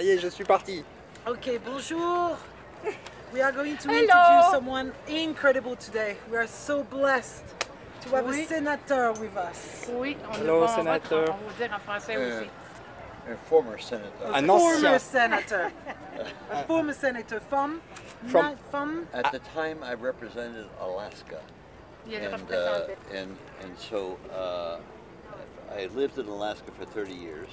y est, je suis parti. Okay, bonjour. We are going to introduce someone incredible today. We are so blessed to have a senator with us. Oui, Hello, senateur. On va vous dire en français aussi. A former senator. A former senator. A former senator from At the time, I represented Alaska, and so I lived in Alaska for 30 years.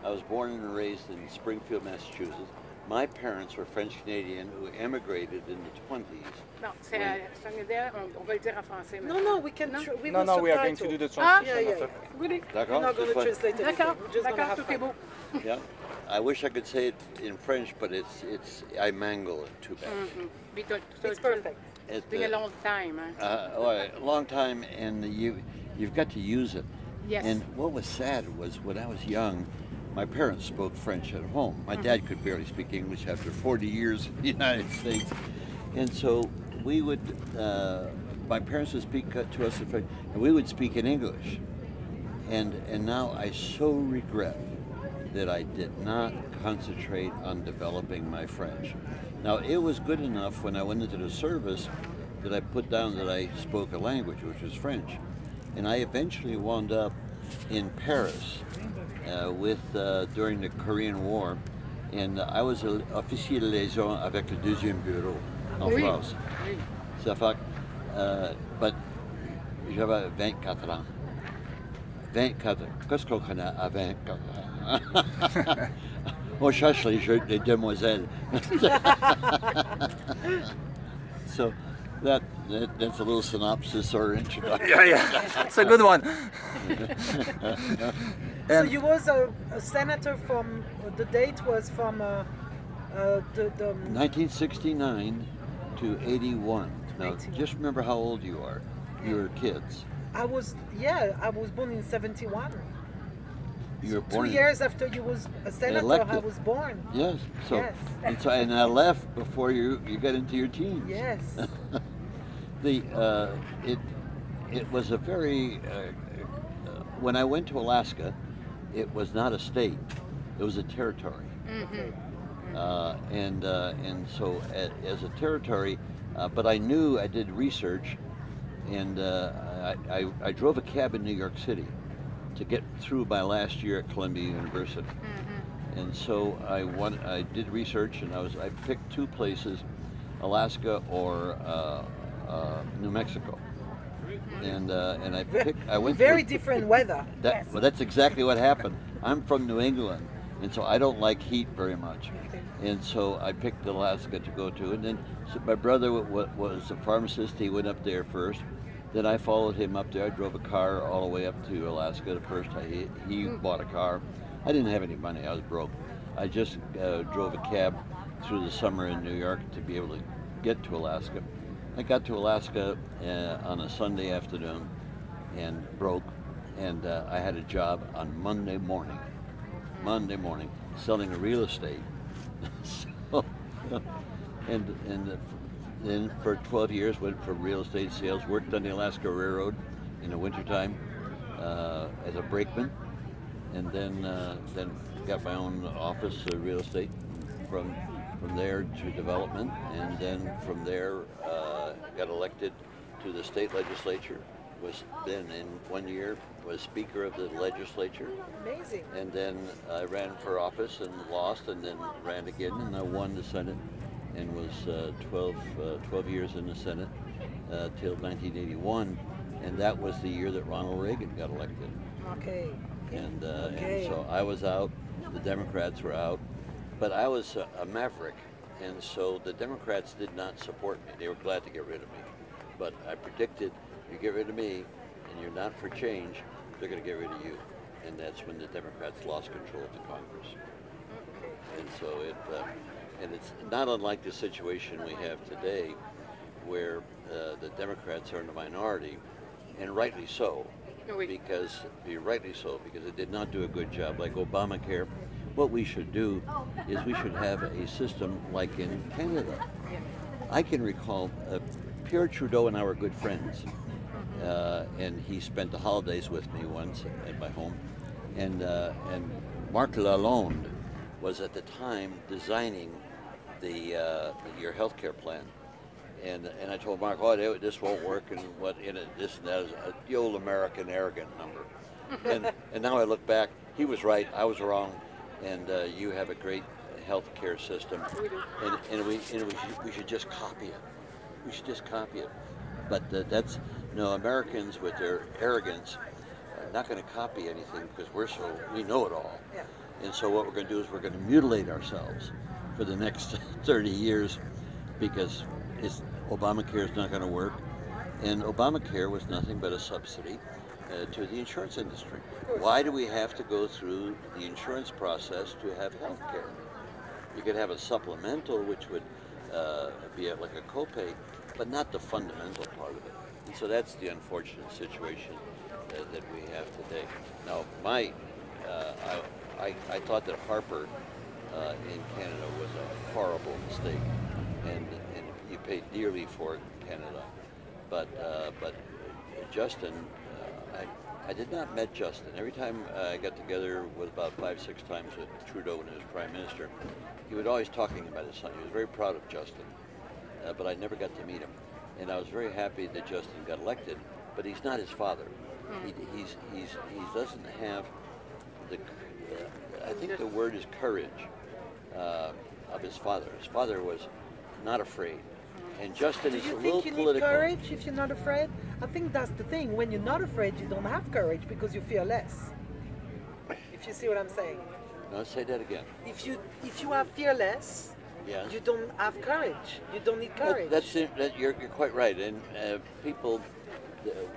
I was born and raised in Springfield, Massachusetts. My parents were French-Canadian who emigrated in the 20s. Non, c'est une idée, on va le dire en français. No, we can. We No, we are going to do the translation. D'accord? We're not going to translate it. D'accord, We're just going to have tout est fun. beau. Yeah. I wish I could say it in French, but I mangle it too bad. It's perfect. It's been a long time. A long time, and you've got to use it. Yes. And what was sad was when I was young, my parents spoke French at home. My dad could barely speak English after 40 years in the United States. And so we would, my parents would speak to us in French, and we would speak in English. And now I so regret that I did not concentrate on developing my French. Now, it was good enough when I went into the service that I put down that I spoke a language, which was French. And I eventually wound up in Paris during the Korean War, and I was an officier de liaison avec le deuxième bureau en France. Ça fait, but j'avais 24 ans. 24 ans. Qu'est-ce qu'on connaît à 24 ans? On cherche les demoiselles. So that's a little synopsis or introduction. Yeah, it's a good one. So you was a senator from, the date was from the 1969 to 81. Now, just remember how old you are. You were kids. I was born in 71. You were born 2 years after you was a senator, elected. I was born. Yes. So, Yes. And I left before you got into your teens. Yes. It was a very when I went to Alaska, it was not a state; it was a territory. And so as a territory, but I knew I did research, and I drove a cab in New York City to get through my last year at Columbia University. And so I did research, and I picked two places, Alaska or New Mexico. And I went very different weather. Well, that's exactly what happened. I'm from New England, and so I don't like heat very much. And so I picked Alaska to go to, and then my brother was a pharmacist. He went up there first. Then I followed him up there. I drove a car all the way up to Alaska. The first time he bought a car. I didn't have any money. I was broke. I just drove a cab through the summer in New York to be able to get to Alaska. I got to Alaska on a Sunday afternoon and broke, and I had a job on Monday morning, selling real estate. Then for 12 years went for real estate sales, worked on the Alaska Railroad in the wintertime as a brakeman, and then got my own office real estate from there to development, and then from there got elected to the state legislature. Was then in 1 year was Speaker of the legislature. Amazing. And then I ran for office and lost, and then ran again, and I won the Senate, and was 12 years in the Senate till 1981, and that was the year that Ronald Reagan got elected. Okay. And so I was out, the Democrats were out, but I was a maverick, and so the Democrats did not support me. They were glad to get rid of me, but I predicted, you get rid of me and you're not for change, they're going to get rid of you. And that's when the Democrats lost control of the Congress. And so it's not unlike the situation we have today, where the Democrats are in the minority, and rightly so, because they did not do a good job. Like Obamacare, what we should do is we should have a system like in Canada. I can recall Pierre Trudeau and I were good friends, and he spent the holidays with me once at my home, and Marc Lalonde was at the time designing your health care plan. And I told Mark, oh, this won't work, and this and that is the old American arrogant number. And now I look back, he was right, I was wrong, and you have a great health care system, and we should just copy it. We should just copy it. But Americans with their arrogance are not going to copy anything because we know it all. Yeah. And so what we're going to do is we're going to mutilate ourselves for the next 30 years because Obamacare is not going to work, and Obamacare was nothing but a subsidy to the insurance industry. Why do we have to go through the insurance process to have health care? You could have a supplemental, which would be like a copay, but not the fundamental part of it. And so that's the unfortunate situation that we have today. Now, I thought that Harper in Canada was a horrible mistake, and you paid dearly for it in Canada. But Justin, I did not met Justin. Every time I got together with about 5-6 times with Trudeau when he was Prime Minister, he was always talking about his son. He was very proud of Justin, but I never got to meet him. And I was very happy that Justin got elected, but he's not his father. He doesn't have I think the word is courage of his father. His father was not afraid. And Justin is a little political. Do you think you need courage if you're not afraid? I think that's the thing. When you're not afraid, you don't have courage because you fear less. If you see what I'm saying. No, say that again. If you are fearless, yes, you don't have courage. You don't need courage. You're quite right. And people,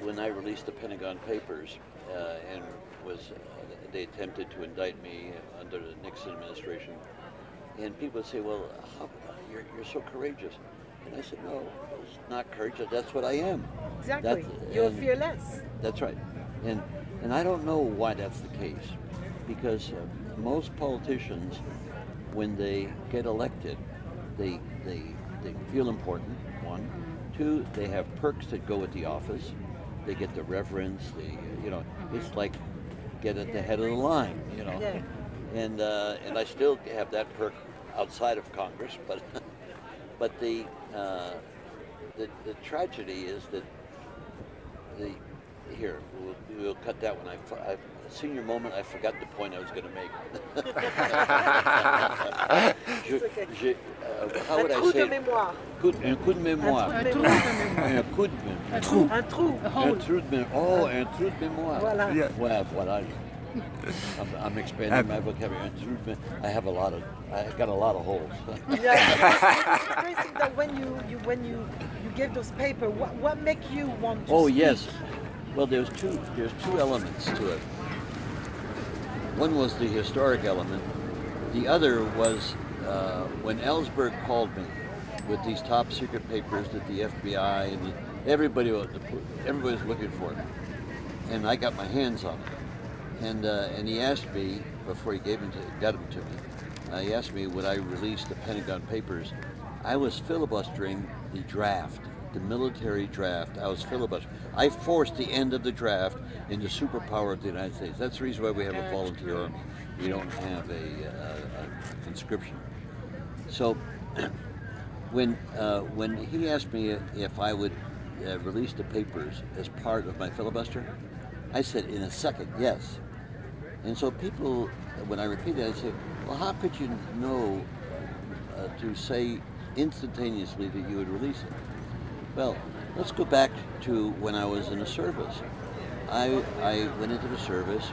when I released the Pentagon Papers, and they attempted to indict me under the Nixon administration, and people would say, "Well, you're so courageous." And I said, no, it's not courage, that's what I am. Exactly, you're fearless. That's right. And I don't know why that's the case, because most politicians, when they get elected, they feel important, one. Two, they have perks that go with the office. They get the reverence, it's like get at the head of the line, Yeah. And I still have that perk outside of Congress, but the tragedy is that we'll cut that one. Senior moment, I forgot the point I was going to make. How would I say it? Un coup de mémoire. Un coup de mémoire. Un trou. Un trou de mémoire. Oh, un trou de mémoire. Voilà. Yeah. Well, voilà. I'm expanding my vocabulary. I got a lot of holes. Yeah, it's interesting that when you gave those papers, what make you want to speak? Yes. Well, there's two elements to it. One was the historic element. The other was when Ellsberg called me with these top secret papers that the FBI and everybody was looking for, and I got my hands on it. And he asked me, before he got them to me, he asked me would I release the Pentagon Papers. I was filibustering the draft, the military draft. I was filibustering. I forced the end of the draft into superpower of the United States. That's the reason why we have a volunteer army. We don't have a conscription. So when he asked me if I would release the papers as part of my filibuster, I said in a second, yes. And so people, when I repeat that, I say, well, how could you know to say instantaneously that you would release it? Well, let's go back to when I was in the service. I went into the service.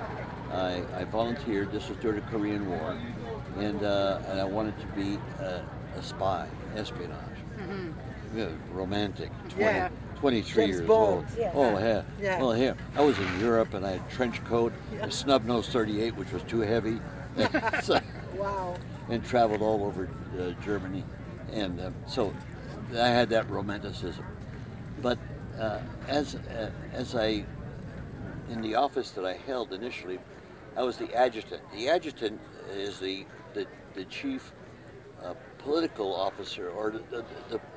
I volunteered. This was during the Korean War, and I wanted to be a spy, espionage. Mm-hmm. Romantic. 23 James years Bond. old. Yeah. Oh, yeah. Yeah. Well, here I was in Europe, and I had a trench coat, a snub-nose 38, which was too heavy. So, Wow. and traveled all over Germany, and so I had that romanticism. But as I, in the office that I held initially, I was the adjutant. The adjutant is the chief political officer, or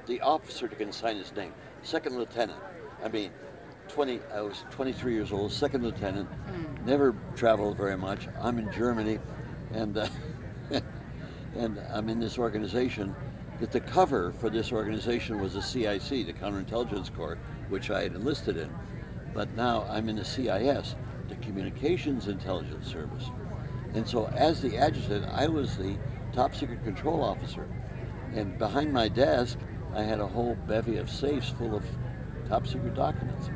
the officer to consign his name. Second lieutenant. I mean, I was 23 years old, second lieutenant, never traveled very much. I'm in Germany, and and I'm in this organization, that the cover for this organization was the CIC, the Counterintelligence Corps, which I had enlisted in. But now I'm in the CIS, the Communications Intelligence Service. And so as the adjutant, I was the top secret control officer. And behind my desk, I had a whole bevy of safes full of top secret documents.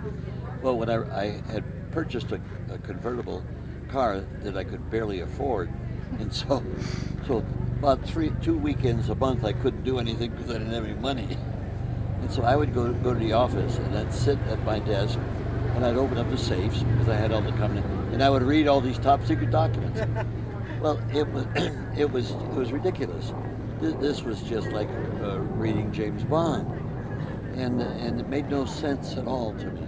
Well, when I had purchased a convertible car that I could barely afford, and so about 2 weekends a month I couldn't do anything because I didn't have any money. And so I would go to the office and I'd sit at my desk and I'd open up the safes because I had all the company, and I would read all these top secret documents. Well, it was ridiculous. This was just like reading James Bond, and it made no sense at all to me.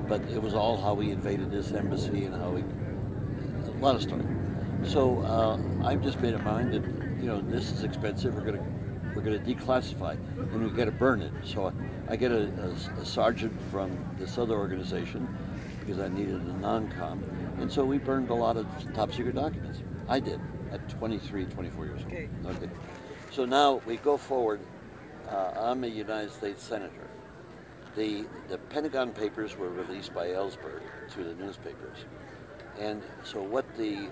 But it was all how we invaded this embassy and how we, a lot of stuff. So I've just made up my mind that this is expensive. We're gonna declassify, and we got to burn it. So I get a sergeant from this other organization because I needed a non-com, and so we burned a lot of top secret documents. I did at 23, 24 years old. Okay. So now we go forward. I'm a United States senator. The Pentagon Papers were released by Ellsberg to the newspapers, and so what the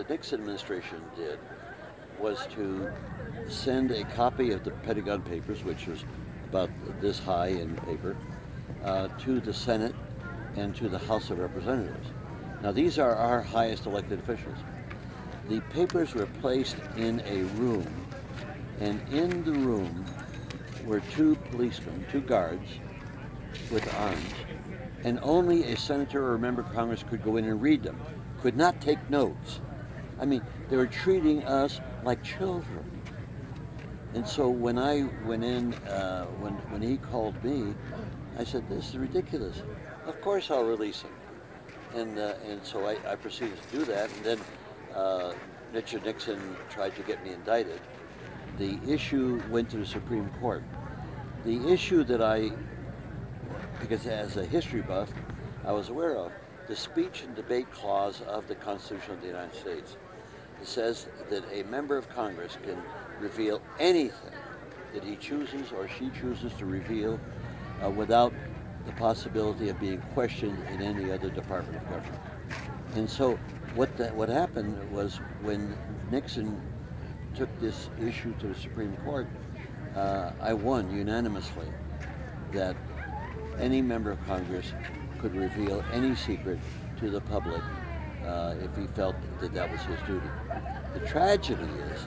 Nixon administration did was to send a copy of the Pentagon Papers, which was about this high in paper, to the Senate and to the House of Representatives. Now these are our highest elected officials. The papers were placed in a room, and in the room were 2 policemen, 2 guards with arms, and only a senator or a member of Congress could go in and read them, could not take notes. I mean, they were treating us like children. And so when I went in, when he called me, I said, "This is ridiculous. Of course I'll release him." And so I proceeded to do that, and then Richard Nixon tried to get me indicted. The issue went to the Supreme Court. The issue that because as a history buff, I was aware of, the speech and debate clause of the Constitution of the United States. It says that a member of Congress can reveal anything that he chooses or she chooses to reveal without the possibility of being questioned in any other department of government. And so what happened was when Nixon took this issue to the Supreme Court, I won unanimously that any member of Congress could reveal any secret to the public if he felt that was his duty. The tragedy is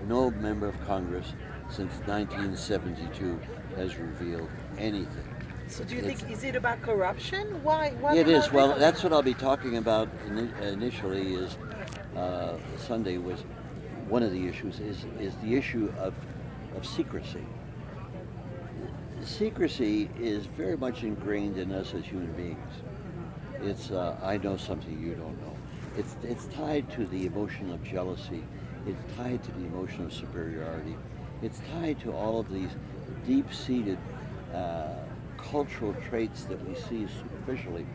no member of Congress since 1972 has revealed anything. So do you think, is it about corruption? Why it is. Well, that's what I'll be talking about initially is Sunday was one of the issues is the issue of secrecy. Secrecy is very much ingrained in us as human beings. It's I know something you don't know. It's tied to the emotion of jealousy. It's tied to the emotion of superiority. It's tied to all of these deep-seated cultural traits that we see superficially.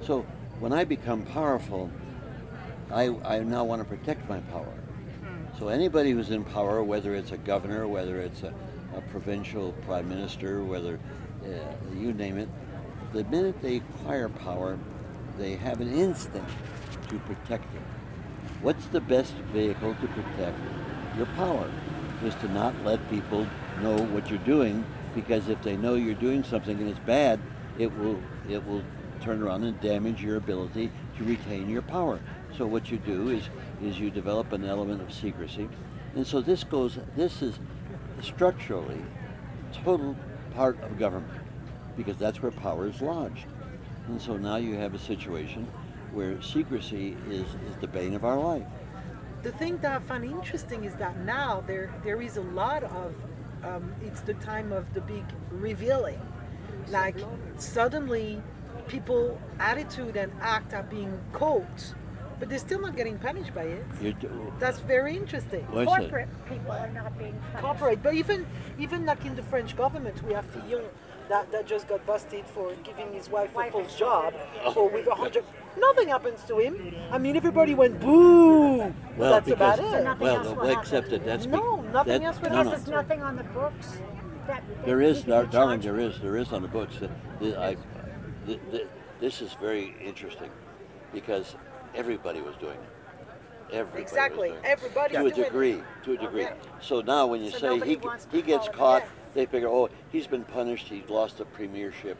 So when I become powerful, I now want to protect my power. So anybody who's in power, whether it's a governor, whether it's a provincial prime minister, whether you name it, the minute they acquire power, they have an instinct to protect it. What's the best vehicle to protect your power? Is to not let people know what you're doing, because if they know you're doing something and it's bad, it will turn around and damage your ability to retain your power. So what you do is you develop an element of secrecy, and so this is structurally total part of government, because that's where power is lodged. And so now you have a situation where secrecy is the bane of our life. The thing that I find interesting is that now there is a lot of it's the time of the big revealing. Like suddenly people attitude and act are being caught, but they're still not getting punished by it. That's very interesting. Corporate people are not being punished. Corporate, but even like in the French government, we have Fillon, that just got busted for giving his wife a false job for with 100. Nothing happens to him. I mean, everybody went boo. Well, That's because, about it. well, except that that's No, nothing else will no, happen. There's nothing on the books. There is, darling, darling. there is on the books. This is very interesting because everybody was doing it. Everybody Exactly. was doing it. Everybody's To a doing degree, it. to a degree. Yeah. So now when you So say nobody wants to he gets follow caught, that. they figure, oh, he's been punished, he's lost the premiership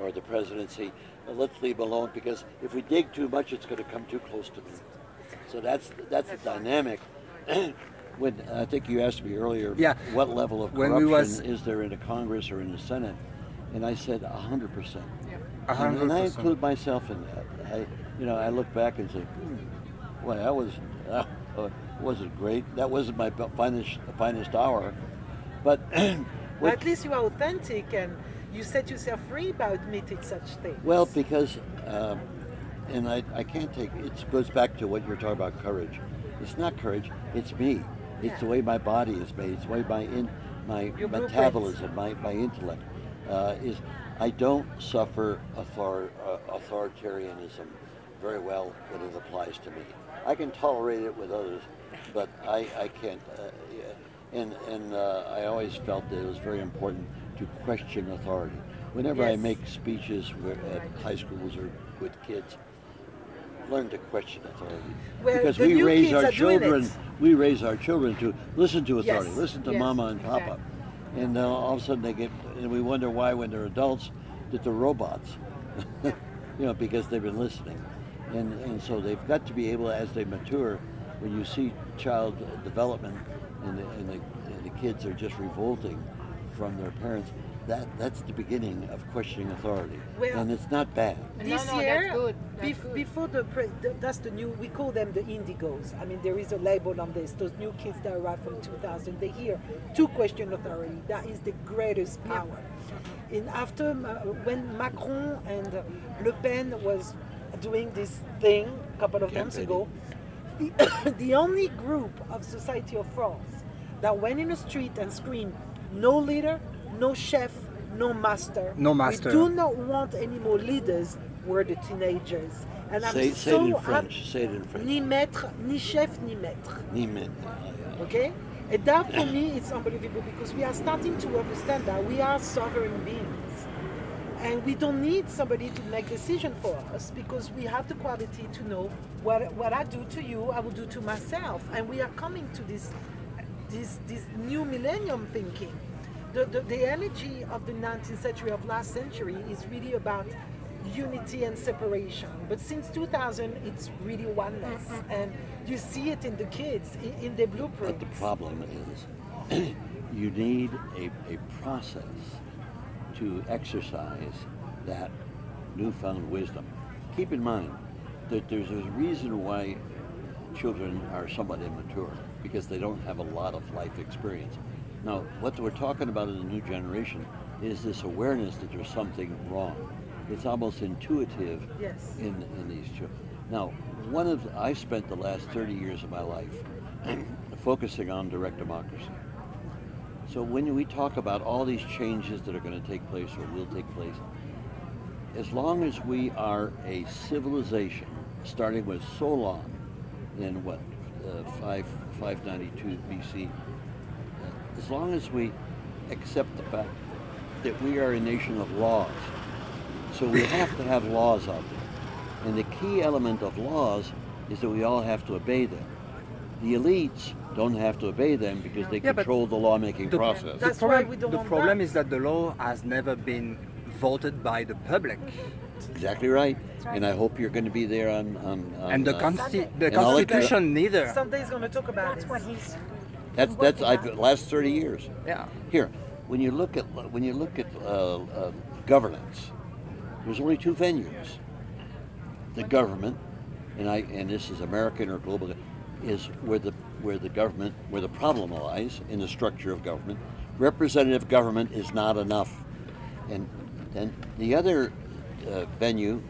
or the presidency. Well, let's leave him alone because if we dig too much, it's going to come too close to me. So that's the dynamic. When I think you asked me earlier, Yeah. what level of When we corruption was- is there in the Congress or in the Senate? And I said 100%. 100%. And I include myself in that. I look back and say, well, that wasn't great. That wasn't my finest hour. But Well, at least you are authentic and you set yourself free by admitting such things. well, because and I can't take it goes back to what you're talking about, courage. It's not courage. It's me. It's the way my body is made. It's the way my Your metabolism, my intellect is. I don't suffer authoritarianism very well when it applies to me. I can tolerate it with others, but I can't. I always felt that it was very important to question authority. Whenever I Yes. make speeches at high schools or with kids, learn to question authority. Well, Because the we new raise kids our are doing children, it. we raise our children to listen to authority, Yes. listen to Yes. mama and papa. And all of a sudden and we wonder why when they're adults that they're robots. Because they've been listening. And so they've got to be able, as they mature, when you see child development and the kids are just revolting from their parents, that's the beginning of questioning authority. Well, and it's not bad. This No, year, that's good. That's good. before that's the new, we call them the indigos. I mean, there is a label on this. Those new kids that arrived from 2000, they hear to question authority. That is the greatest power. And after, when Macron and Le Pen was doing this thing a couple of months ago, the only group of Society of France that went in the street and screamed, no leader, no chef, no master. No master. We do not want any more leaders, were the teenagers. And I'm Say it so in French. Say it in French. Ni maître, ni chef, ni maître. Ni men. Okay? And that for me it's unbelievable because we are starting to understand that we are sovereign beings. And we don't need somebody to make decision for us because we have the quality to know what I do to you, I will do to myself. And we are coming to this new millennium thinking. The energy of the 19th century, of last century, is really about unity and separation. But since 2000, it's really oneness. And you see it in the kids, in their But blueprints. the problem is you need a process to exercise that newfound wisdom. Keep in mind that there's a reason why children are somewhat immature, because they don't have a lot of life experience. Now, what we're talking about in the new generation is this awareness that there's something wrong. It's almost intuitive Yes. in these children. Now, I spent the last 30 years of my life focusing on direct democracy. So when we talk about all these changes that are going to take place or will take place, as long as we are a civilization, starting with Solon in 592 BC, as long as we accept the fact that we are a nation of laws, so we have to have laws out there. And the key element of laws is that we all have to obey them. The elites don't have to obey them because they Yeah, but control the lawmaking process. That's the why problem, we don't the want problem that. is that the law has never been voted by the public. Exactly right. right. And I hope you're going to be there on And the, uh, the and I'll let you- Constitution neither. Somebody's going to talk about That's it. what he's. that's last 30 years. Yeah. Here, when you look at governance, there's only two venues. The government, and this is American or global, is where the government, where the problem lies in the structure of government. Representative government is not enough, and then the other venue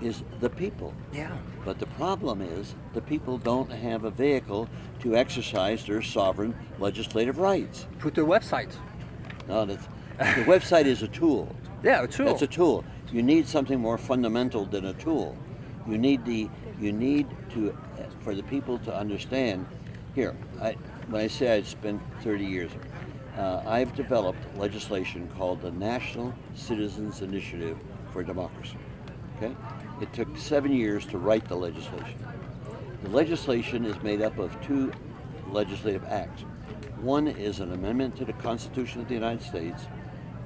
is the people. Yeah. But the problem is the people don't have a vehicle to exercise their sovereign legislative rights. Put a website. No, the website is a tool. Yeah, a tool. That's a tool. You need something more fundamental than a tool. You need to for the people to understand. Here, when I say I spent 30 years, I've developed legislation called the National Citizens Initiative for Democracy. Okay, it took 7 years to write the legislation. The legislation is made up of two legislative acts. One is an amendment to the Constitution of the United States,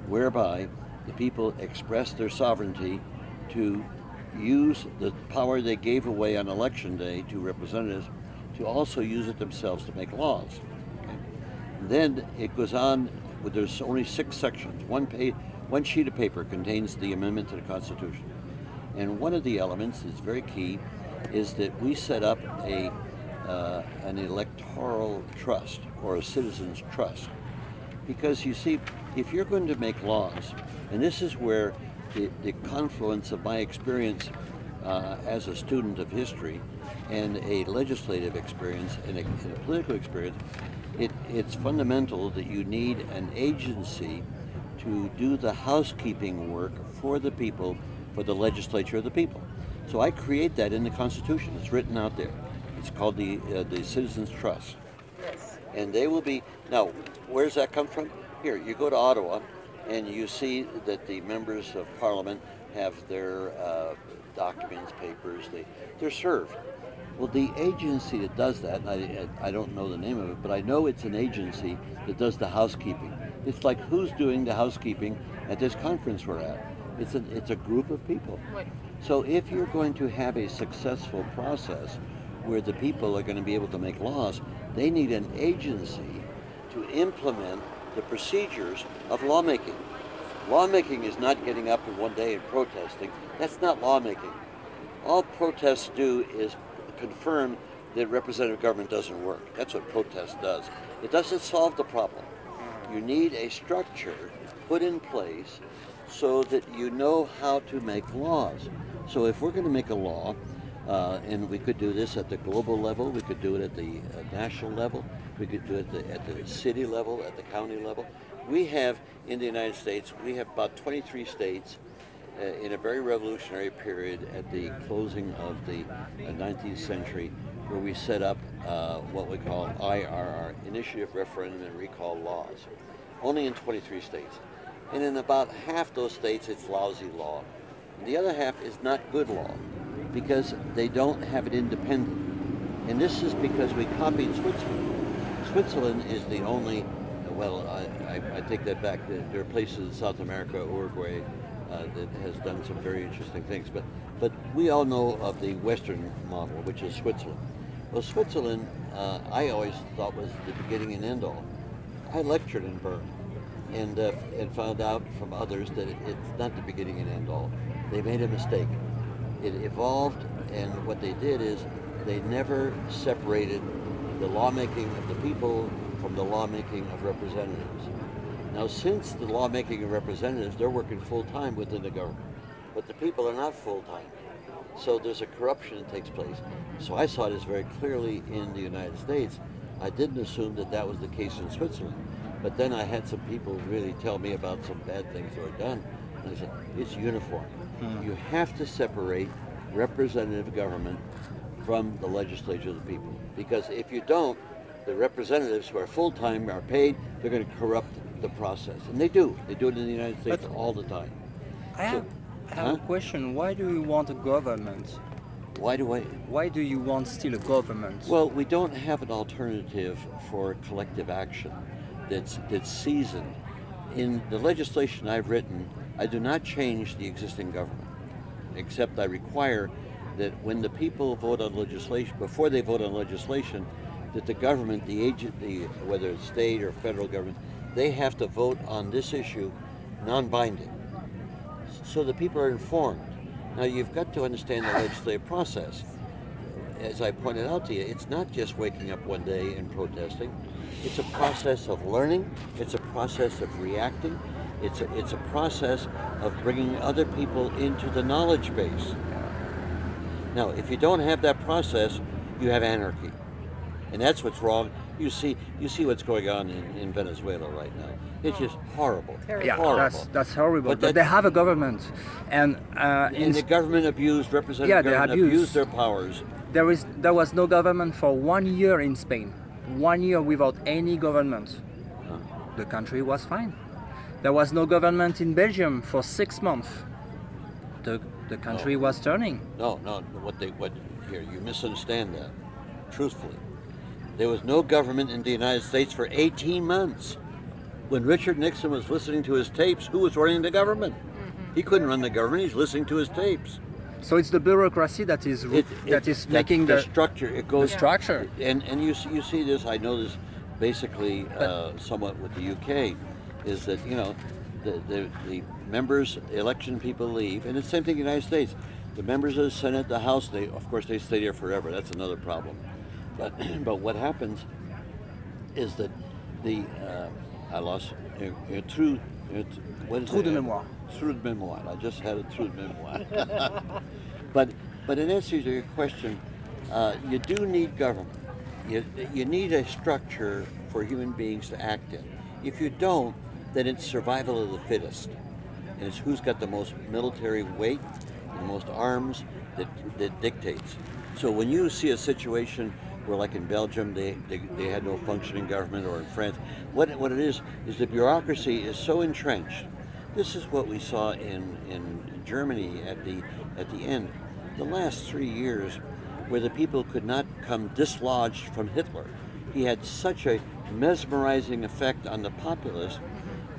whereby the people express their sovereignty to use the power they gave away on election day to representatives to also use it themselves to make laws. Okay? Then it goes on, there's only 6 sections. One sheet of paper contains the amendment to the Constitution. And one of the elements that's very key is that we set up an electoral trust or a citizens trust. Because you see, if you're going to make laws, and this is where the confluence of my experience as a student of history and a legislative experience and a political experience, it's fundamental that you need an agency to do the housekeeping work for the people, for the legislature of the people. So I create that in the Constitution. It's written out there. It's called the Citizens Trust. Yes. And they will be, now, where does that come from? Here, you go to Ottawa, and you see that the members of Parliament have their documents, papers, they're served. Well, the agency that does that, and I don't know the name of it, but I know it's an agency that does the housekeeping. It's like, who's doing the housekeeping at this conference we're at? It's a group of people. So if you're going to have a successful process where the people are going to be able to make laws, they need an agency to implement the procedures of lawmaking. Lawmaking is not getting up in one day and protesting. That's not lawmaking. All protests do is confirm that representative government doesn't work. That's what protest does. It doesn't solve the problem. You need a structure put in place so that you know how to make laws. So if we're going to make a law, and we could do this at the global level, we could do it at the national level, we could do it at the city level, at the county level. We have, in the United States, we have about 23 states in a very revolutionary period at the closing of the 19th century, where we set up what we call IRR, Initiative, Referendum, and Recall laws, only in 23 states. And in about half those states, it's lousy law. The other half is not good law, because they don't have it independent. And this is because we copied Switzerland. Switzerland is the only, well, I take that back. There are places in South America, Uruguay, that has done some very interesting things. But we all know of the Western model, which is Switzerland. Well, Switzerland, I always thought was the beginning and end all. I lectured in Bern and found out from others that it's not the beginning and end all. They made a mistake. It evolved, and what they did is they never separated the lawmaking of the people from the lawmaking of representatives. Now, since the lawmaking of representatives, they're working full-time within the government, but the people are not full-time. So there's a corruption that takes place. So I saw this very clearly in the United States. I didn't assume that that was the case in Switzerland, but then I had some people really tell me about some bad things that were done, and I said, it's uniform. You have to separate representative government from the legislature of the people, because if you don't, the representatives who are full-time are paid, they're going to corrupt the process, and they do. They do it in the United States all the time. I have a question. Why do you want a government? Why do you want still a government? Well, we don't have an alternative for collective action that's seasoned. In the legislation I've written, I do not change the existing government, except I require that when the people vote on legislation, before they vote on legislation, that the government, the agency, whether it's state or federal government, they have to vote on this issue non-binding, so the people are informed. Now, you've got to understand the legislative process. As I pointed out to you, it's not just waking up one day and protesting. It's a process of learning. It's a process of reacting. It's a process of bringing other people into the knowledge base. Now, if you don't have that process, you have anarchy. And that's what's wrong. You see what's going on in Venezuela right now. It's just horrible. Yeah, horrible. that's horrible. But But they have a government, and And the government abused, representative government abused their powers. there was no government for 1 year in Spain. 1 year without any government. The country was fine. There was no government in Belgium for 6 months. The country was turning. No, here, you misunderstand that, truthfully. There was no government in the United States for 18 months. When Richard Nixon was listening to his tapes, who was running the government? He couldn't run the government, he's listening to his tapes. So it's the bureaucracy that is making the structure. It goes structure. And you see this. I know this basically somewhat with the UK, is that the members, election people leave, and it's the same thing in the United States. The members of the Senate, the House, of course they stay there forever. That's another problem. But what happens is that I lost trou de mémoire. Trou de mémoire. I just had a trou de mémoire. but in answer to your question, you do need government. You need a structure for human beings to act in. If you don't, then it's survival of the fittest, and it's who's got the most military weight and the most arms that dictates. So when you see a situation where, like in Belgium, they had no functioning government, or in France, what it is the bureaucracy is so entrenched. This is what we saw in Germany at the end, the last 3 years, where the people could not come dislodged from Hitler. He had such a mesmerizing effect on the populace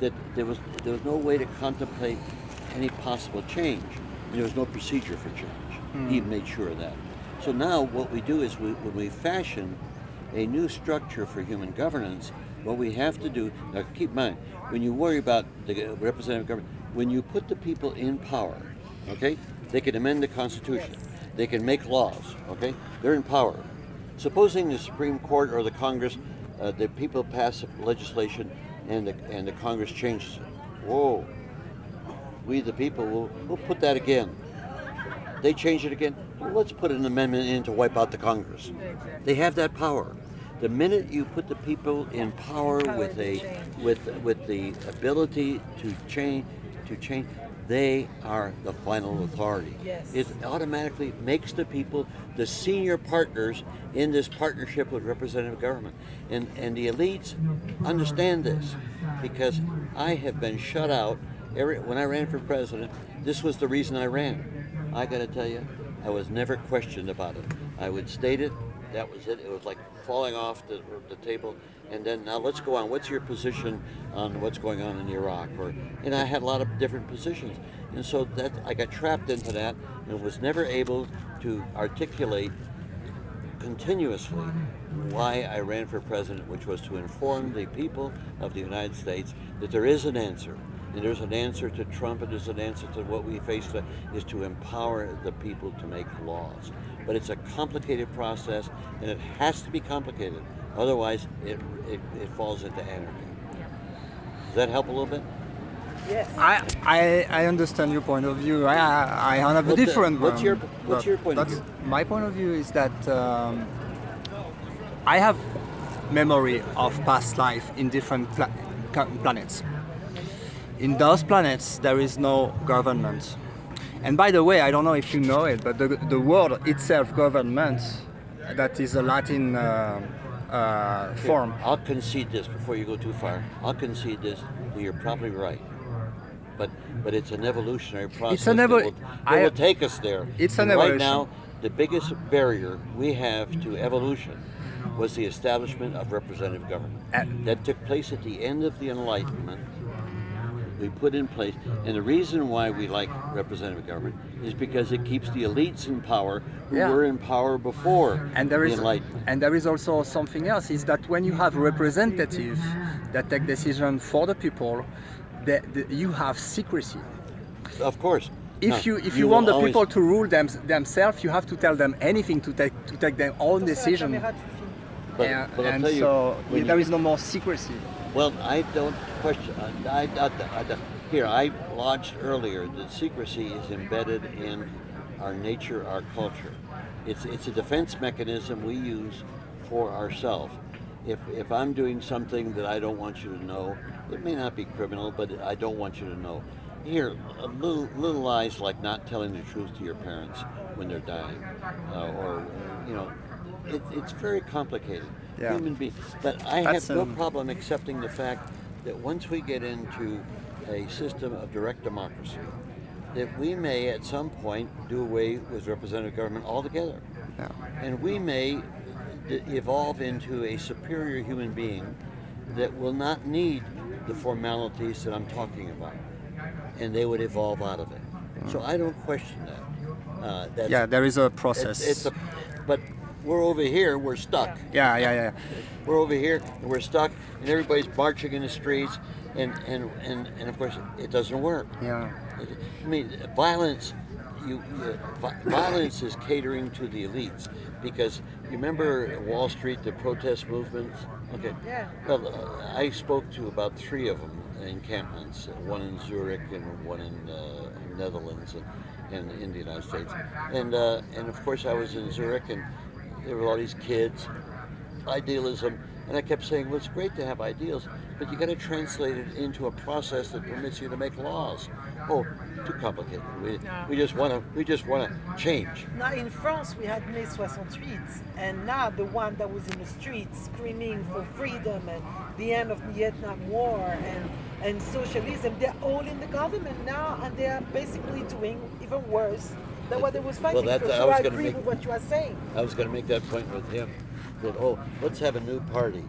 that there was no way to contemplate any possible change, and there was no procedure for change. He made sure of that. So now what we do is when we fashion a new structure for human governance, what we have to do, now keep in mind, when you worry about the representative government, when you put the people in power, okay, they can amend the Constitution, they can make laws, okay, they're in power. Supposing the Supreme Court or the Congress, the people pass legislation and the Congress changes it. Whoa, we the people will put that again. They change it again. Well, let's put an amendment in to wipe out the Congress. They have that power. The minute you put the people in power with the ability to change, they are the final authority. Yes. It automatically makes the people the senior partners in this partnership with representative government. And the elites understand this, because I have been shut out. When I ran for president, this was the reason I ran. I got to tell you, I was never questioned about it. I would state it, that was it. It was like falling off the table. And then, now let's go on. What's your position on what's going on in Iraq? And I had a lot of different positions. And so I got trapped into that and was never able to articulate continuously why I ran for president, which was to inform the people of the United States that there is an answer. And there's an answer to Trump, and there's an answer to what we face, is to empower the people to make laws. But it's a complicated process, and it has to be complicated. Otherwise, it falls into anarchy. Does that help a little bit? Yes. I understand your point of view. I have a different one. What's your point of view? My point of view is that I have memory of past life in different planets. In those planets, there is no government. And by the way, I don't know if you know it, but the word itself, government, that is a Latin form. I'll concede this before you go too far. I'll concede this. You're probably right. But it's an evolutionary process that will take us there. It's an evolution. Right now, the biggest barrier we have to evolution was the establishment of representative government. That took place at the end of the Enlightenment. We put in place, and the reason why we like representative government is because it keeps the elites in power who were in power before the Enlightenment. And there is also something else, is that when you have representatives that take decisions for the people, you have secrecy. Of course. If you want the people to rule themselves, you have to tell them anything to take their own decision. But I'll tell you, there is no more secrecy. Well, I don't question. Here, I lodged earlier that secrecy is embedded in our nature, our culture. It's a defense mechanism we use for ourselves. if I'm doing something that I don't want you to know, it may not be criminal, but I don't want you to know. Here, little lies like not telling the truth to your parents when they're dying, or you know, it's very complicated. Yeah. Human being, but I have no problem accepting the fact that once we get into a system of direct democracy, that we may at some point do away with representative government altogether. Yeah. And we may evolve into a superior human being that will not need the formalities that I'm talking about. And they would evolve out of it. So I don't question that. Yeah, there is a process. But we're over here, we're stuck. Yeah. We're over here and we're stuck, and everybody's marching in the streets, and of course it doesn't work. Yeah. I mean, violence. Violence is catering to the elites, because you remember Wall Street, the protest movements. Okay. Yeah. Well, I spoke to about 3 of them encampments, one in Zurich and one in Netherlands and in the United States, and of course I was in Zurich, and there were all these kids, idealism, and I kept saying, well, it's great to have ideals, but you got to translate it into a process that permits you to make laws. Oh, too complicated. We just want to change. Now in France we had Mai 68, and now the one that was in the streets screaming for freedom and the end of the Vietnam War and socialism, they're all in the government now, and they are basically doing even worse than what they was fighting for. So I agree with what you are saying. I was going to make that point with him, that, oh, let's have a new party.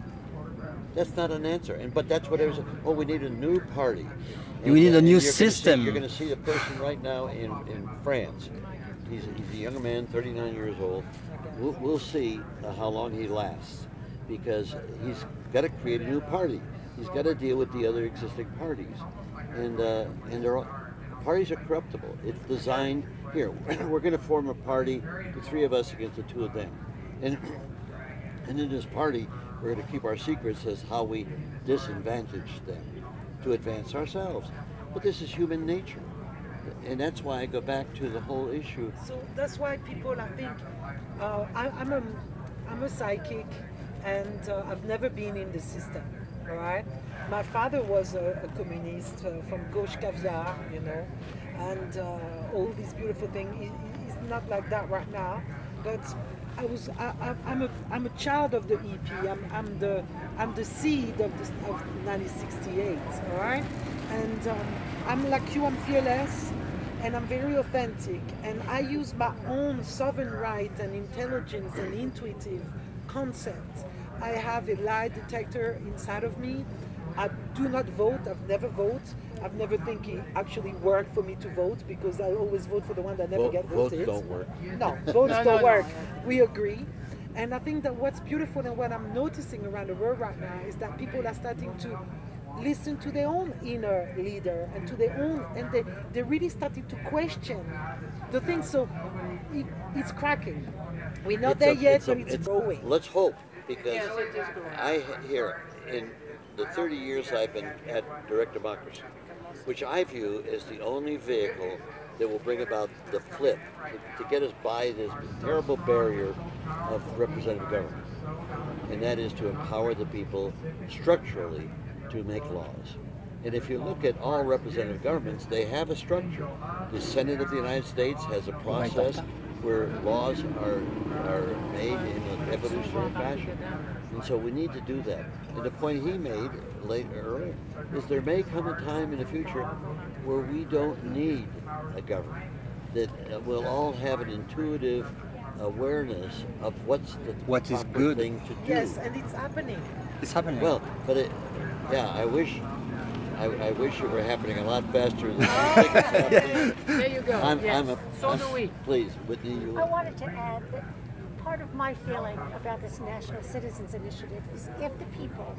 That's not an answer. But that's what it was. Oh, we need a new party. And we need a new system. You're going to see the person right now in France. He's a young man, 39 years old. We'll see how long he lasts, because he's got to create a new party. He's got to deal with the other existing parties, and parties are corruptible. It's designed here. We're going to form a party, the 3 of us against the 2 of them, and in this party, we're going to keep our secrets as how we disadvantage them to advance ourselves. But this is human nature, and that's why I go back to the whole issue. So that's why people, I think, I'm a psychic, and I've never been in the system. All right, my father was a communist from Gauche Caviar, you know, and all these beautiful things. He's not like that right now, but I'm a child of the EP. I'm the seed of 1968. All right, and I'm like you. I'm fearless, and I'm very authentic, and I use my own sovereign right and intelligence and intuitive concept. I have a lie detector inside of me. I do not vote. I've never voted. I've never think it actually worked for me to vote, because I always vote for the one that never get voted. Votes don't work. No, votes don't work. We agree. And I think that what's beautiful and what I'm noticing around the world right now is that people are starting to listen to their own inner leader and to their own, and they're really starting to question the things. So it's cracking. We're not there yet, but it's growing. Let's hope, because I hear in the 30 years I've been at direct democracy, which I view as the only vehicle that will bring about the flip to get us by this terrible barrier of representative government, and that is to empower the people structurally to make laws. And if you look at all representative governments, they have a structure. The Senate of the United States has a process where laws are made in an evolutionary fashion. And so we need to do that. And the point he made earlier is there may come a time in the future where we don't need a government, that we'll all have an intuitive awareness of what's the proper thing to do. Yes, and it's happening. It's happening. Well, but I wish it were happening a lot faster than I think it's happening. There you go. So do we. Please, Whitney, you. I wanted to add that part of my feeling about this National Citizens Initiative is if the people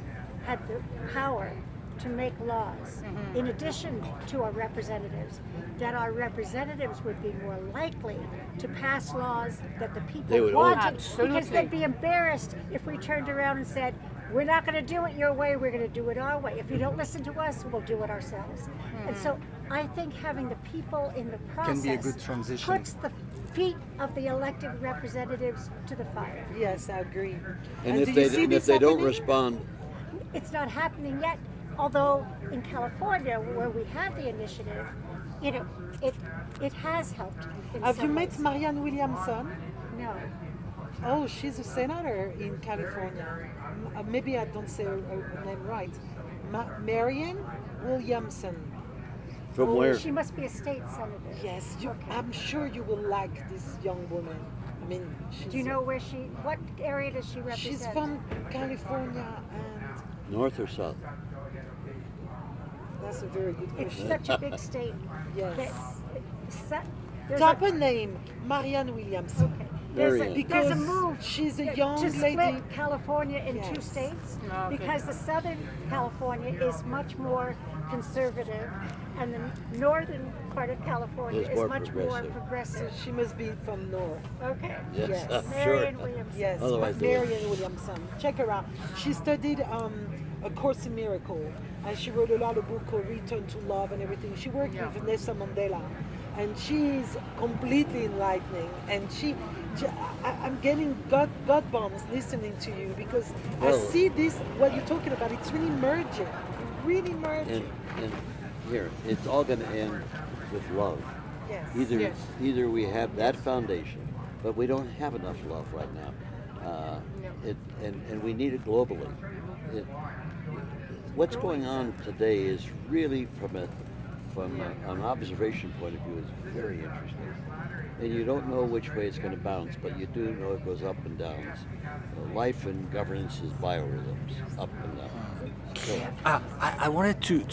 had the power to make laws, in addition to our representatives, that our representatives would be more likely to pass laws that the people wanted, because they'd be embarrassed if we turned around and said, we're not going to do it your way, we're going to do it our way. If you don't listen to us, we'll do it ourselves. And so I think having the people in the process Can be a good transition. puts the feet of the elected representatives to the fire. Yes, I agree. And do if you they see and if this they don't happening? respond, It's not happening yet, although in California, where we have the initiative, it has helped. In Have you some met ways. Marianne Williamson? No. Oh, she's a senator in California. Maybe I don't say her name right. Marianne Williamson. from where? She must be a state senator. Yes, Okay. I'm sure you will like this young woman. I mean, Do you know what area does she represent? she's from California, and North or south? that's a very good It's question. such a big state. Yes. There's Top a, her name, Marianne Williamson. okay. There's Marianne. a Because move she's a to young split lady. California in two Yes. states Oh, okay. because the Southern California is much more conservative and the northern part of California Is is more much more progressive. progressive. She must be from North. Okay. Yes, Yes. I'm Marianne sure. Williamson. Yes, Otherwise they would- Marianne Williamson. Check her out. She studied A Course in Miracle, and she wrote a lot of books called Return to Love and everything. She worked Yeah. with Nelson Mandela, and she's completely enlightening. And I'm getting God bombs listening to you because I Well- see this, what you're talking about, it's really merging, really merging. And here, it's all going to end with love. Yes. Yes. Either we have that foundation, but we don't have enough love right now. And we need it globally. What's going on today is really from an observation point of view is very interesting. And you don't know which way it's going to bounce, but you do know it goes up and down. Life and governance is biorhythms, up and down. So, I wanted to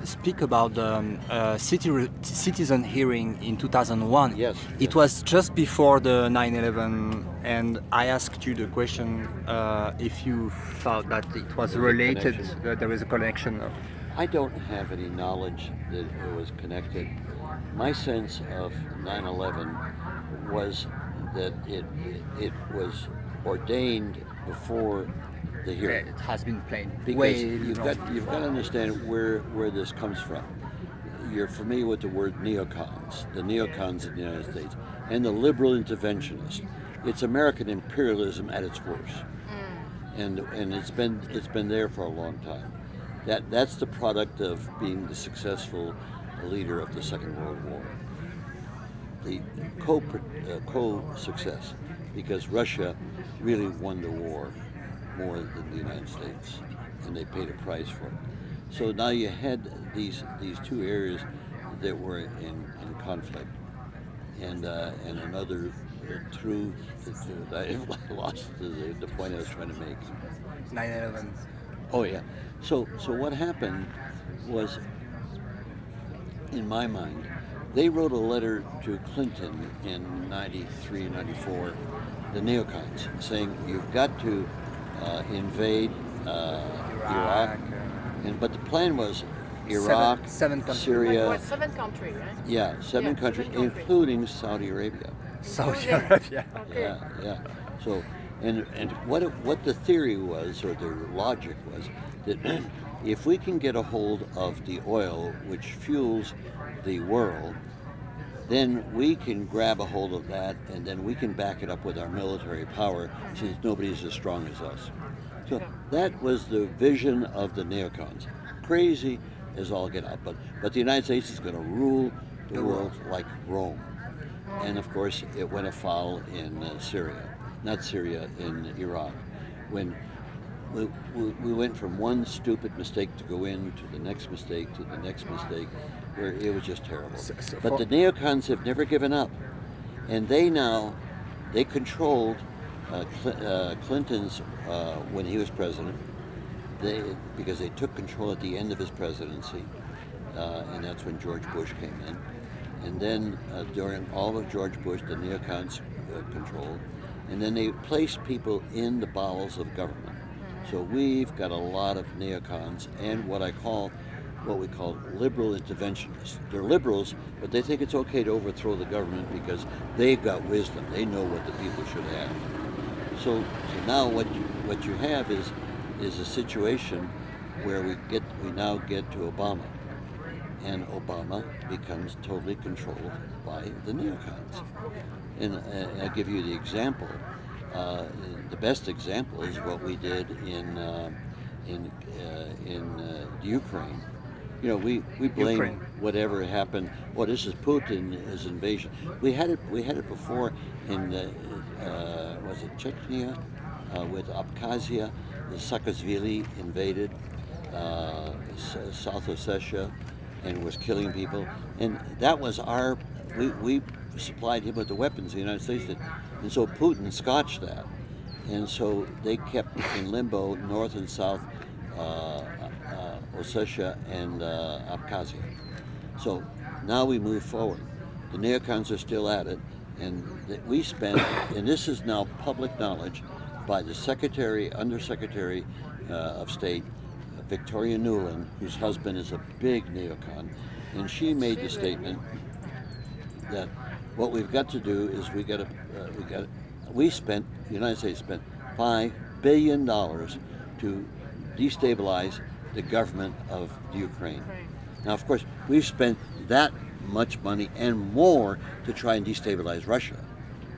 speak about the citizen hearing in 2001. Yes, It yes. was just before the 9/11, and I asked you the question if you thought that it was There's a related, connection. that there is a connection. I don't have any knowledge that it was connected. My sense of 9/11 was that it was ordained before the hearing. It has been played Because way you've long. got to understand where this comes from. You're familiar with the word neocons, the neocons in the United States, and the liberal interventionist. It's American imperialism at its worst, and it's been there for a long time. That's the product of being the successful leader of the Second World War. The co-success, because Russia really won the war more than the United States, and they paid a price for it. So now you had these two areas that were in conflict, and another through I lost the point I was trying to make. 9/11. Oh yeah. So what happened was, in my mind, they wrote a letter to Clinton in 93, 94, the neocons, saying you've got to invade Iraq. But the plan was Iraq, seven countries. Syria, What, 7 countries, right? yeah, seven Yeah, countries, 7 countries. including Saudi Arabia. Saudi Arabia. Okay. Yeah. So, and what the theory was, or the logic was, that if we can get a hold of the oil which fuels the world, then we can grab a hold of that, and then we can back it up with our military power, since nobody's as strong as us. So that was the vision of the neocons. Crazy as all get out, but the United States is going to rule the world like Rome. And of course, it went afoul in in Iraq, when we went from one stupid mistake to go in to the next mistake to the next mistake, where it was just terrible. But the neocons have never given up, and they controlled Clinton's when he was president. Because they took control at the end of his presidency, and that's when George Bush came in. And then during all of George Bush, the neocons controlled, and then they placed people in the bowels of government. So we've got a lot of neocons and what we call liberal interventionists. They're liberals, but they think it's okay to overthrow the government because they've got wisdom. They know what the people should have. So now what you have is a situation where we now get to Obama, and Obama becomes totally controlled by the neocons. And I'll give you the example. The best example is what we did in Ukraine. You know, we blame Ukraine. whatever happened. Well, this is Putin's invasion. We had it before in was it Chechnya with Abkhazia, the Saakashvili invaded South Ossetia and was killing people, and that was we supplied him with the weapons, the United States did, and so Putin scotched that, and so they kept in limbo North and South Ossetia and Abkhazia. So now we move forward. The neocons are still at it, and we spent, and this is now public knowledge by the Undersecretary of State, Victoria Nuland, whose husband is a big neocon, and she made the statement that what we've got to do is the United States spent $5 billion to destabilize the government of Ukraine. Now, of course, we've spent that much money and more to try and destabilize Russia.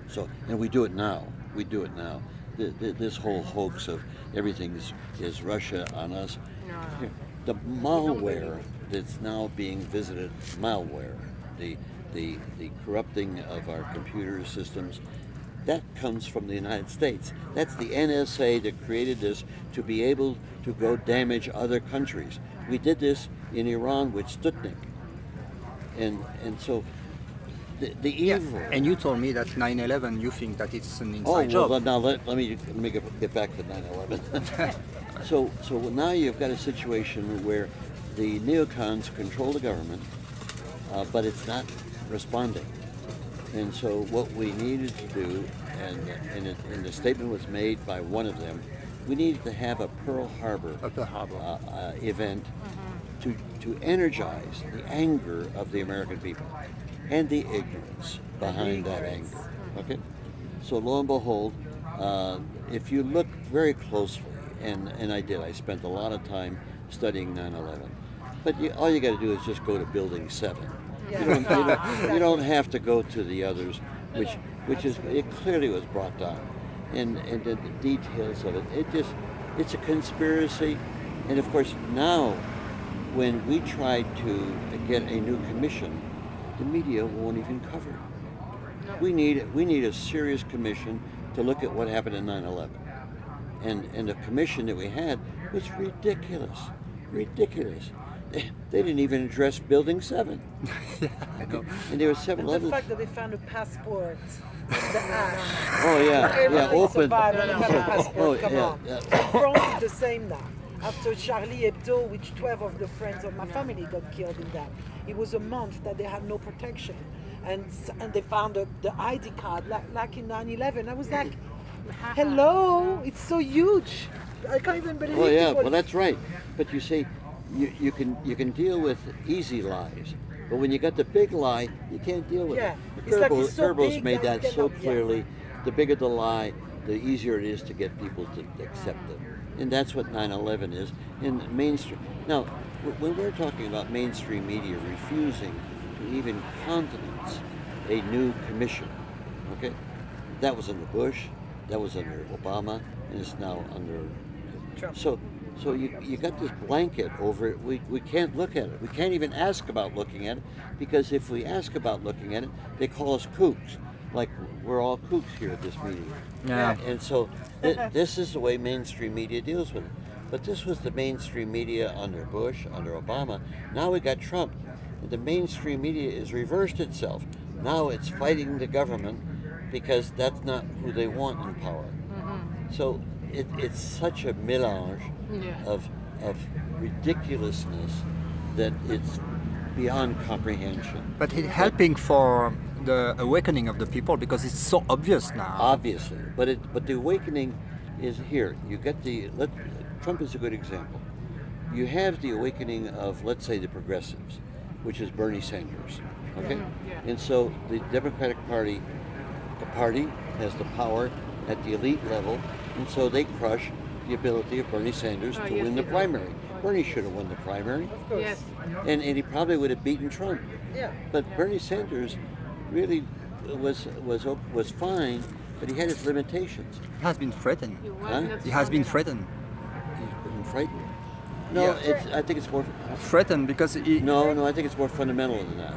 So, and we do it now. We do it now. This whole hoax of everything is Russia on us. No. The malware that's now being visited, the corrupting of our computer systems, that comes from the United States. That's the NSA that created this to be able to go damage other countries. We did this in Iran with Sputnik. And so the evil. And you told me that 9/11, you think that it's an inside Oh, well, job. now let me get back to 9/11. So now you've got a situation where the neocons control the government, but it's not responding. And so what we needed to do, and the statement was made by one of them, we needed to have a Pearl Harbor event to energize the anger of the American people and the ignorance behind that anger. Okay, so lo and behold, if you look very closely, and I did, I spent a lot of time studying 9/11, but all you got to do is just go to Building 7. You don't have to go to the others, which is, it clearly was brought down, and the details of it. It's a conspiracy, and of course now, when we tried to get a new commission, the media won't even cover it. We need a serious commission to look at what happened in 9/11, and the commission that we had was ridiculous. They didn't even address Building 7. Yeah, I know. And there were several And others. the fact that they found a passport, the ash. Oh yeah, Everybody open. survived and they found a passport. Come on. yeah. France is the same now. After Charlie Hebdo, which 12 of the friends of my family got killed in that, it was a month that they had no protection, and they found the ID card like in 9/11. I was like, hello, it's so huge. I can't even believe it. Oh yeah, well that's right. But you see, you can deal with easy lies, but when you got the big lie, you can't deal with Yeah, it. it's like it's so Goebbels big made that that you so cannot- clearly. The bigger the lie, the easier it is to get people to accept it. And that's what 9/11 is. In mainstream. Now, when we're talking about mainstream media refusing to even countenance a new commission, okay, that was under Bush, that was under Obama, and it's now under Trump. So you got this blanket over it. We can't look at it. We can't even ask about looking at it, because if we ask about looking at it, they call us kooks. Like we're all kooks here at this meeting. Yeah. And so this is the way mainstream media deals with it. But this was the mainstream media under Bush, under Obama. Now we got Trump. And the mainstream media has reversed itself. Now it's fighting the government because that's not who they want in power. So it's such a melange of ridiculousness that it's beyond comprehension. But it's helping for the awakening of the people because it's so obvious now. Obviously, but the awakening is here. You get Trump is a good example. You have the awakening of, let's say, the progressives, which is Bernie Sanders. Okay, and so the Democratic Party, the party has the power at the elite level, and so they crush the ability of Bernie Sanders to win the primary. Bernie should have won the primary, Of course. Yes. and he probably would have beaten Trump. Yeah. But Bernie Sanders really was fine, but he had his limitations. He has been threatened. He was Huh? not He has been strong threatened. He's been frightened. No, Yeah. I think it's more. Threatened because he. No, I think it's more fundamental than that.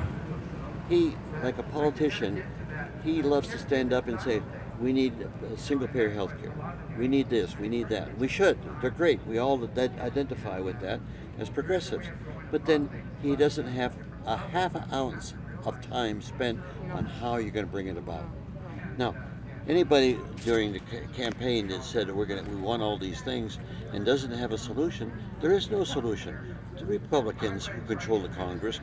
He, like a politician, he loves to stand up and say, we need single-payer health care. We need this, we need that. We should. They're great. We all identify with that as progressives. But then he doesn't have a half an ounce of time spent on how you're going to bring it about. Now, anybody during the campaign that said we want all these things and doesn't have a solution, there is no solution. The Republicans who control the Congress,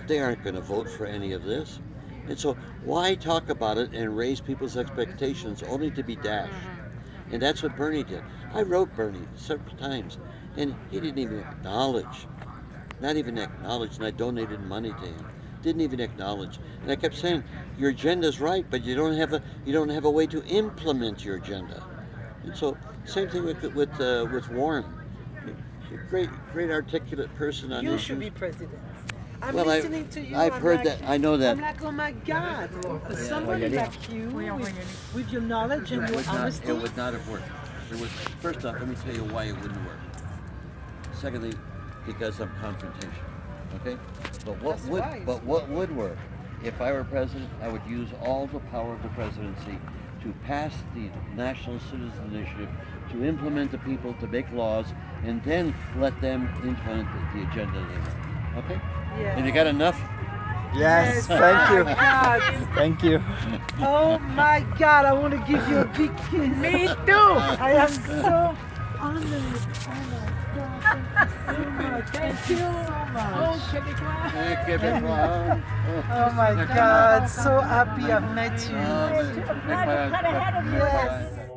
they aren't going to vote for any of this. And so why talk about it and raise people's expectations only to be dashed? And that's what Bernie did. I wrote Bernie several times, and he didn't even acknowledge, not even acknowledge, and I donated money to him. Didn't even acknowledge. And I kept saying, your agenda's right, but you don't have a way to implement your agenda. And so, same thing with Warren. He's a great articulate person on You issues. should be president. I'm Well, listening to you. I've I'm heard like, that. I know that. I'm like, oh my God, somebody like you with your knowledge and your honesty. It would not have worked. First off, let me tell you why it wouldn't work. Secondly, because I'm confrontational. Okay? But what would work? If I were president, I would use all the power of the presidency to pass the National Citizen Initiative, to implement the people, to make laws, and then let them implement the agenda they want. Okay? Yeah. And you got enough? Yes, thank you. God. Thank you. Oh my God, I want to give you a big kiss. Me too. I am so honored. Thank you so much. Oh, Québécois. Oh my God, so happy I've met you. I'm glad you're cut ahead of you. Yes.